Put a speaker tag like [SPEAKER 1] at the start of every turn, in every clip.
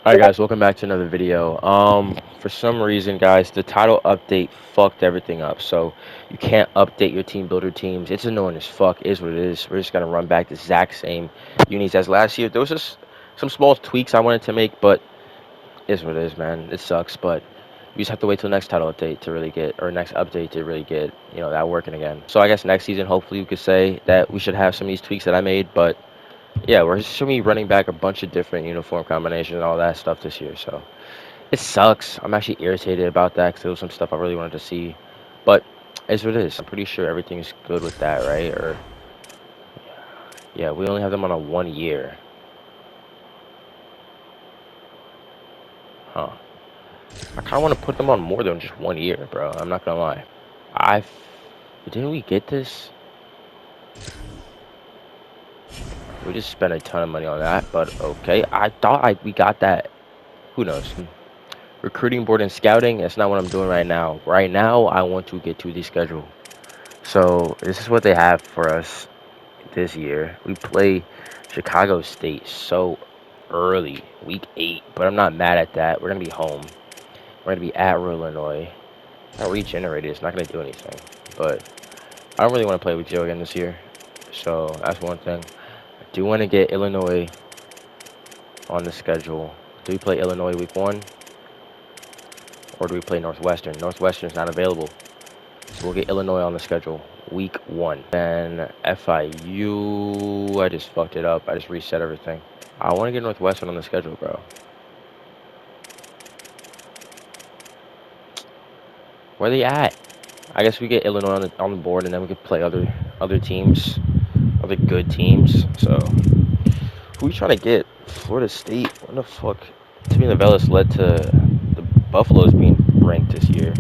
[SPEAKER 1] Alright guys, welcome back to another video. For some reason guys, the title update fucked everything up. So you can't update your team builder teams. It's annoying as fuck, is what it is. We're just gonna run back the exact same unis as last year. There was just some small tweaks I wanted to make, but is what it is, man. It sucks, but we just have to wait till next title update to really get, or next update to really get, that working again. So I guess next season, hopefully we could say that we should have some of these tweaks that I made, but yeah, we're just gonna be running back a bunch of different uniform combinations and all that stuff this year. So it sucks. I'm actually irritated about that because there was some stuff I really wanted to see, but it's what it is. I'm pretty sure everything's good with that, right? Or yeah, we only have them on a 1 year, huh? I kind of want to put them on more than just 1 year, bro. I'm not gonna lie. I didn't we get this? We just spent a ton of money on that, but okay. I thought we got that. Who knows? Recruiting board and scouting, that's not what I'm doing right now. Right now, I want to get to the schedule. So, this is what they have for us this year. We play Chicago State so early, week 8, but I'm not mad at that. We're going to be home. We're going to be at Illinois. Not regenerated, it's not going to do anything. But I don't really want to play week 0 again this year. So, that's one thing. I do want to get Illinois on the schedule. Do we play Illinois week 1? Or do we play Northwestern? Northwestern's not available. So we'll get Illinois on the schedule week 1. Then FIU, I just fucked it up. I just reset everything. I want to get Northwestern on the schedule, bro. Where they at? I guess we get Illinois on the board, and then we could play other teams, other good teams. So who we trying to get? Florida State. What the fuck? Timmy Novellis led to the Buffaloes being ranked this year.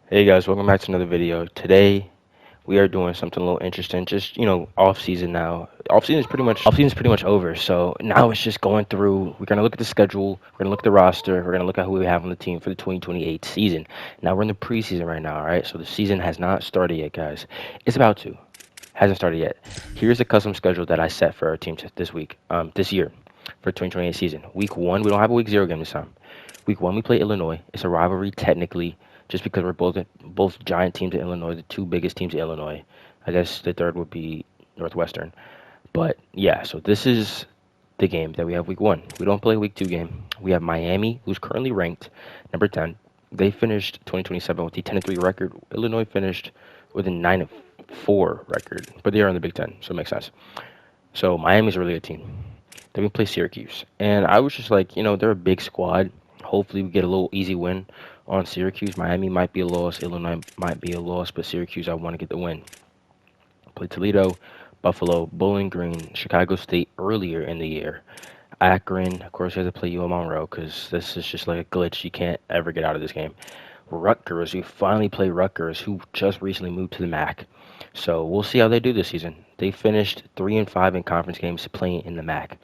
[SPEAKER 1] Hey guys, welcome back to another video. Today we are doing something a little interesting. Just off season now. Off season is pretty much over. So now it's just going through. We're gonna look at the schedule. We're gonna look at the roster. We're gonna look at who we have on the team for the 2028 season. Now we're in the preseason right now. All right. So the season has not started yet, guys. It's about to. Hasn't started yet. Here's the custom schedule that I set for our team this year for 2028 season. Week 1, we don't have a week 0 game this time. Week 1, we play Illinois. It's a rivalry technically, just because we're both giant teams in Illinois, the two biggest teams in Illinois. I guess the third would be Northwestern. But yeah, so this is the game that we have week 1. We don't play week 2 game. We have Miami, who's currently ranked number 10. They finished 2027 with a 10-3 record. Illinois finished with a 9-4 record, but they are in the Big Ten, so it makes sense. So Miami's a really good team. Then we play Syracuse, and I was just like, they're a big squad. Hopefully, we get a little easy win on Syracuse. Miami might be a loss. Illinois might be a loss, but Syracuse, I want to get the win. Play Toledo, Buffalo, Bowling Green, Chicago State earlier in the year. Akron, of course, you have to play UL Monroe because this is just like a glitch. You can't ever get out of this game. Rutgers, we finally play Rutgers, who just recently moved to the MAC. So we'll see how they do this season. They finished 3-5 in conference games playing in the MAC.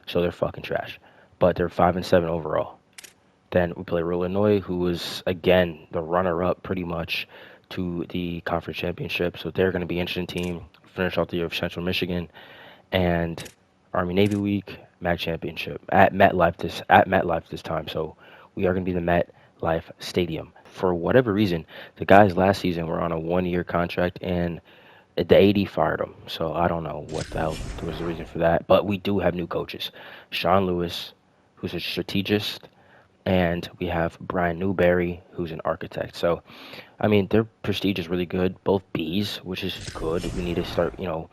[SPEAKER 1] So they're fucking trash. But they're 5-7 overall. Then we play Illinois, who was, again, the runner-up pretty much to the conference championship. So they're going to be an interesting team. Finish off the year of Central Michigan. And Army-Navy Week, MAC championship at MetLife this time. So we are going to be the MetLife Stadium. For whatever reason, the guys last season were on a 1-year contract, and the AD fired them. So I don't know what the hell was the reason for that. But we do have new coaches. Sean Lewis, who's a strategist, and we have Brian Newberry, who's an architect. So, I mean, their prestige is really good. Both Bs, which is good. We need to start, we're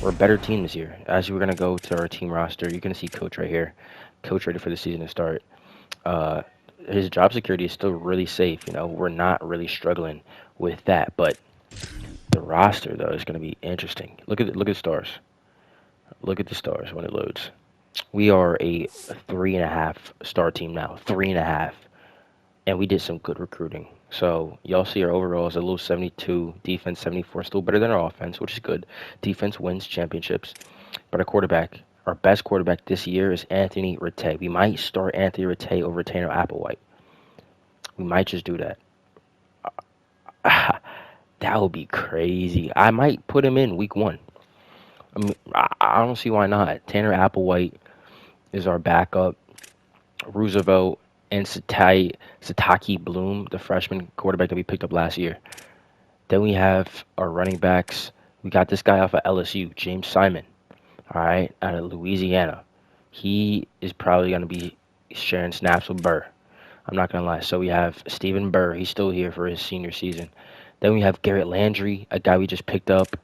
[SPEAKER 1] a better team this year. As we're going to go to our team roster, you're going to see Coach right here. Coach ready for the season to start. His job security is still really safe. We're not really struggling with that. But the roster, though, is going to be interesting. Look at the stars. Look at the stars when it loads. We are a 3.5 star team now. 3.5. And we did some good recruiting. So y'all see our overall is a little 72, defense 74, still better than our offense, which is good. Defense wins championships. But our best quarterback this year is Anthony Rattay. We might start Anthony Rattay over Tanner Applewhite. We might just do that. That would be crazy. I might put him in week 1. I mean, I don't see why not. Tanner Applewhite is our backup. Roosevelt and Sataki Bloom, the freshman quarterback that we picked up last year. Then we have our running backs. We got this guy off of LSU, James Simon, all right, out of Louisiana. He is probably going to be sharing snaps with Burr. I'm not going to lie. So we have Stephen Burr. He's still here for his senior season. Then we have Garrett Landry, a guy we just picked up.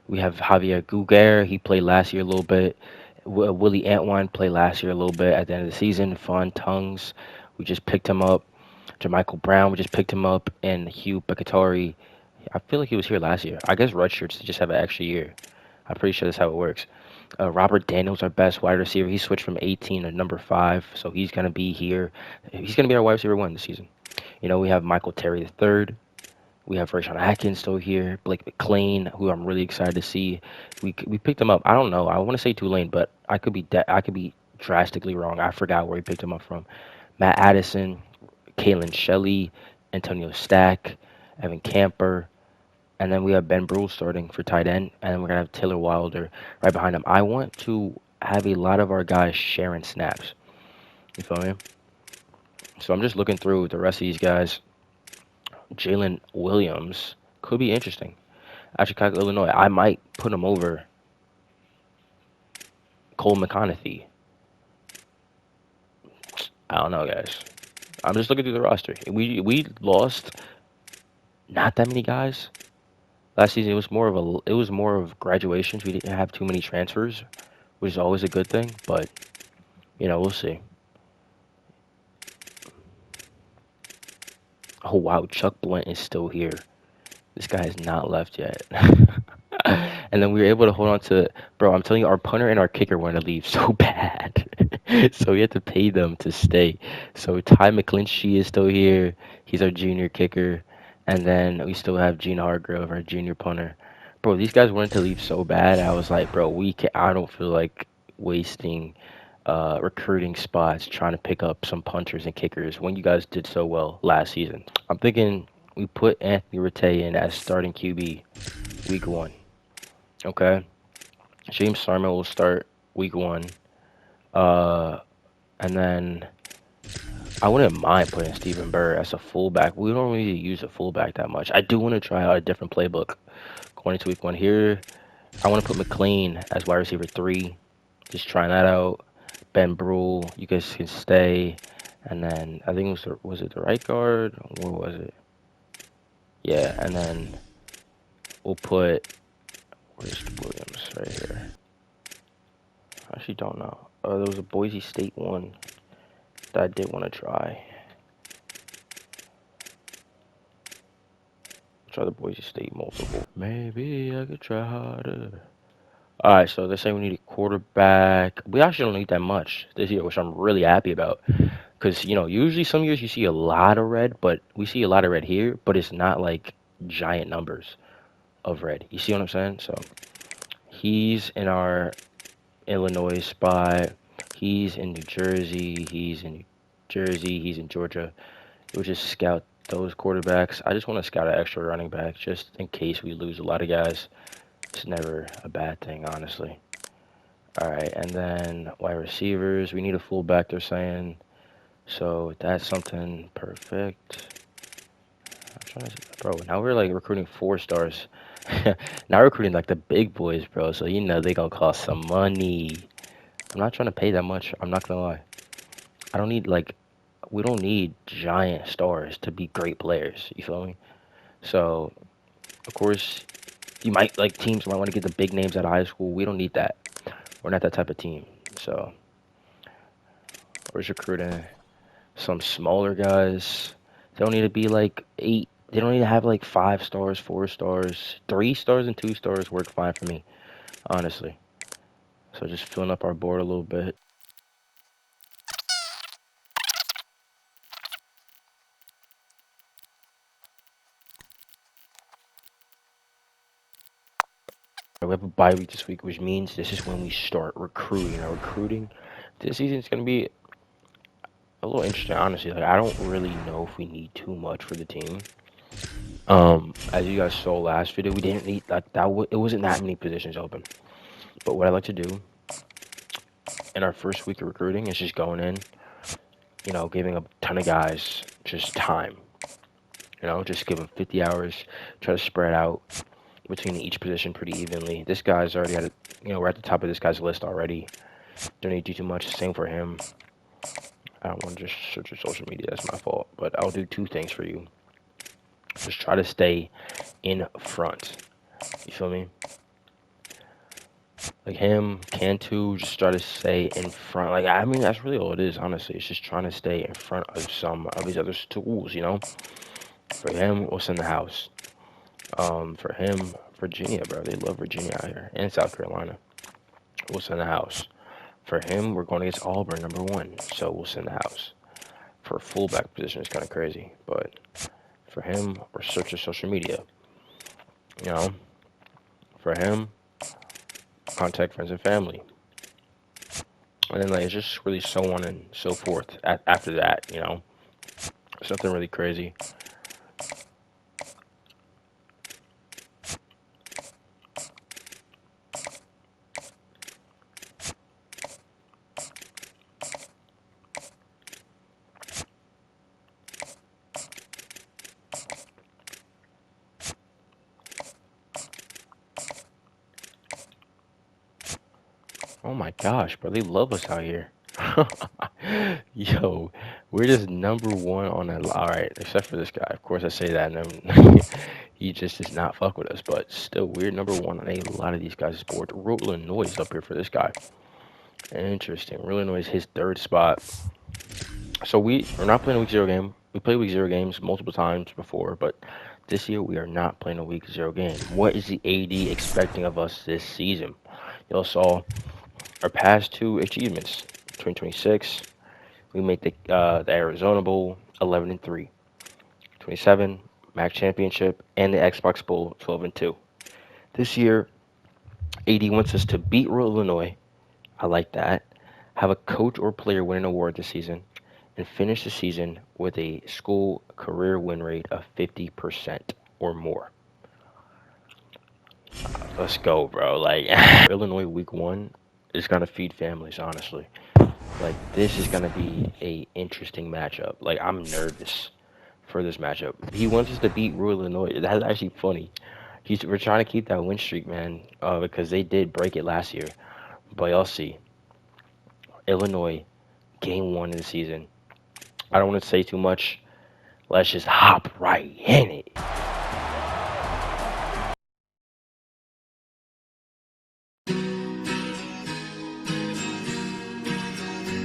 [SPEAKER 1] We have Javier Guger. He played last year a little bit. Willie Antwine played last year a little bit at the end of the season. Fawn Tongues, we just picked him up. Jermichael Brown, we just picked him up. And Hugh Bakatari, I feel like he was here last year. I guess redshirts just have an extra year. I'm pretty sure that's how it works. Robert Daniels, our best wide receiver. He switched from 18 to number 5, so he's going to be here. He's going to be our wide receiver 1 this season. We have Michael Terry III. We have Rashawn Atkins still here. Blake McLean, who I'm really excited to see. We picked him up. I don't know. I want to say Tulane, but I could be drastically wrong. I forgot where he picked him up from. Matt Addison, Kalen Shelley, Antonio Stack, Evan Camper, and then we have Ben Brule starting for tight end, and then we're gonna have Taylor Wilder right behind him. I want to have a lot of our guys sharing snaps. You feel me? So I'm just looking through the rest of these guys. Jalen Williams could be interesting. At Chicago, Illinois, I might put him over Cole McConaughey. I don't know, guys. I'm just looking through the roster. We lost not that many guys last season. It was more of graduations. We didn't have too many transfers, which is always a good thing. But we'll see. Oh wow, Chuck Blunt is still here. This guy has not left yet. And then we were able to hold on to, bro, I'm telling you, our punter and our kicker wanted to leave so bad. So we had to pay them to stay. So Ty McClinchy is still here. He's our junior kicker. And then we still have Gene Hargrove, our junior punter. Bro, these guys wanted to leave so bad. I was like, bro, I don't feel like wasting recruiting spots trying to pick up some punters and kickers when you guys did so well last season. I'm thinking we put Anthony Rattay in as starting QB week 1. Okay. James Sarman will start week 1. And then I wouldn't mind putting Stephen Burr as a fullback. We don't really use a fullback that much. I do want to try out a different playbook going into week 1 here. I want to put McLean as wide receiver 3. Just trying that out. Ben Brule, you guys can stay. And then I think was it the right guard? What was it? Yeah, and then we'll put, where's Williams right here? I actually don't know. There was a Boise State one that I did want to try. Try the Boise State multiple. Maybe I could try harder. Alright, so they're saying we need a quarterback. We actually don't need that much this year, which I'm really happy about. Because, usually some years you see a lot of red, but we see a lot of red here, but it's not like giant numbers of red. You see what I'm saying? So he's in our Illinois spot. He's in New Jersey. He's in Georgia. We'll just scout those quarterbacks. I just want to scout an extra running back just in case we lose a lot of guys. It's never a bad thing, honestly. All right, and then wide receivers. We need a fullback, they're saying. So that's something perfect. Bro, now we're like recruiting 4-stars. Now we're recruiting like the big boys, bro. So they gonna cost some money. I'm not trying to pay that much. I'm not gonna lie. I don't need we don't need giant stars to be great players. You feel me? So of course teams might want to get the big names out of high school. We don't need that. We're not that type of team. So we're just recruiting some smaller guys. They don't need to be like 8. They don't need to have like 5 stars, 4 stars, 3 stars, and 2 stars work fine for me, honestly. So just filling up our board a little bit. We have a bye week this week, which means this is when we start recruiting. Now, recruiting this season is going to be a little interesting, honestly. Like, I don't really know if we need too much for the team. As you guys saw last video, we didn't need it wasn't that many positions open. But what I like to do in our first week of recruiting is just going in, giving a ton of guys just time. Just give them 50 hours, try to spread out between each position pretty evenly. This guy's already at we're at the top of this guy's list already. Don't need to do too much. Same for him. I don't want to just search your social media. That's my fault. But I'll do two things for you. Just try to stay in front. You feel me? Like him, Cantu, just try to stay in front. Like, I mean, that's really all it is, honestly. It's just trying to stay in front of some of these other tools, For him, what's in the house? For him, Virginia, bro. They love Virginia out here. And South Carolina. What's in the house? For him, we're going against Auburn, number 1. So what's in the house? For a fullback position, it's kind of crazy. But for him, we're searching social media. For him, contact friends and family. And then, like, it's just really so on and so forth after that, Something really crazy. Oh my gosh, bro, they love us out here. Yo, we're just number 1 on that. All right, except for this guy. Of course, I say that, and then he just does not fuck with us. But still, we're number 1 on a lot of these guys' board. Illinois is up here for this guy. Interesting. Illinois is his 3rd spot. So we're not playing a week 0 game. We played week 0 games multiple times before, but this year we are not playing a week 0 game. What is the AD expecting of us this season? Y'all saw our past 2 achievements. 2026, we made the Arizona Bowl 11-3. 27, MAC Championship, and the Xbox Bowl 12-2. This year, AD wants us to beat Illinois. I like that. Have a coach or player win an award this season, and finish the season with a school career win rate of 50% or more. Let's go, bro. Like, Illinois week 1 is gonna feed families, honestly. Like, this is gonna be a interesting matchup. Like, I'm nervous for this matchup. He wants us to beat Illinois. That's actually funny. We're trying to keep that win streak, man, because they did break it last year. But y'all see, Illinois, game 1 of the season. I don't want to say too much. Let's just hop right in it.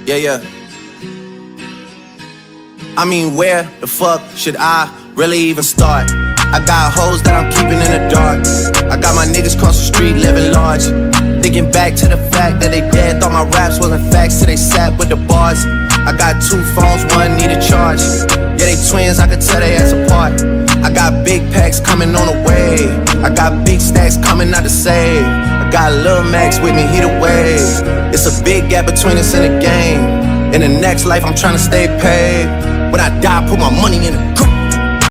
[SPEAKER 2] Yeah. I mean, where the fuck should I really even start? I got hoes that I'm keeping in the dark. I got my niggas cross the street living large. Thinking back to the fact that they dead, thought my raps wasn't facts, so they sat with the bars. I got 2 phones, one need a charge. Yeah, they twins, I could tell they ass apart. I got big packs coming on the way. I got big stacks coming out to save. I got Lil Max with me, he the wave. It's a big gap between us and the game. In the next life, I'm trying to stay paid. When I die, put my money in the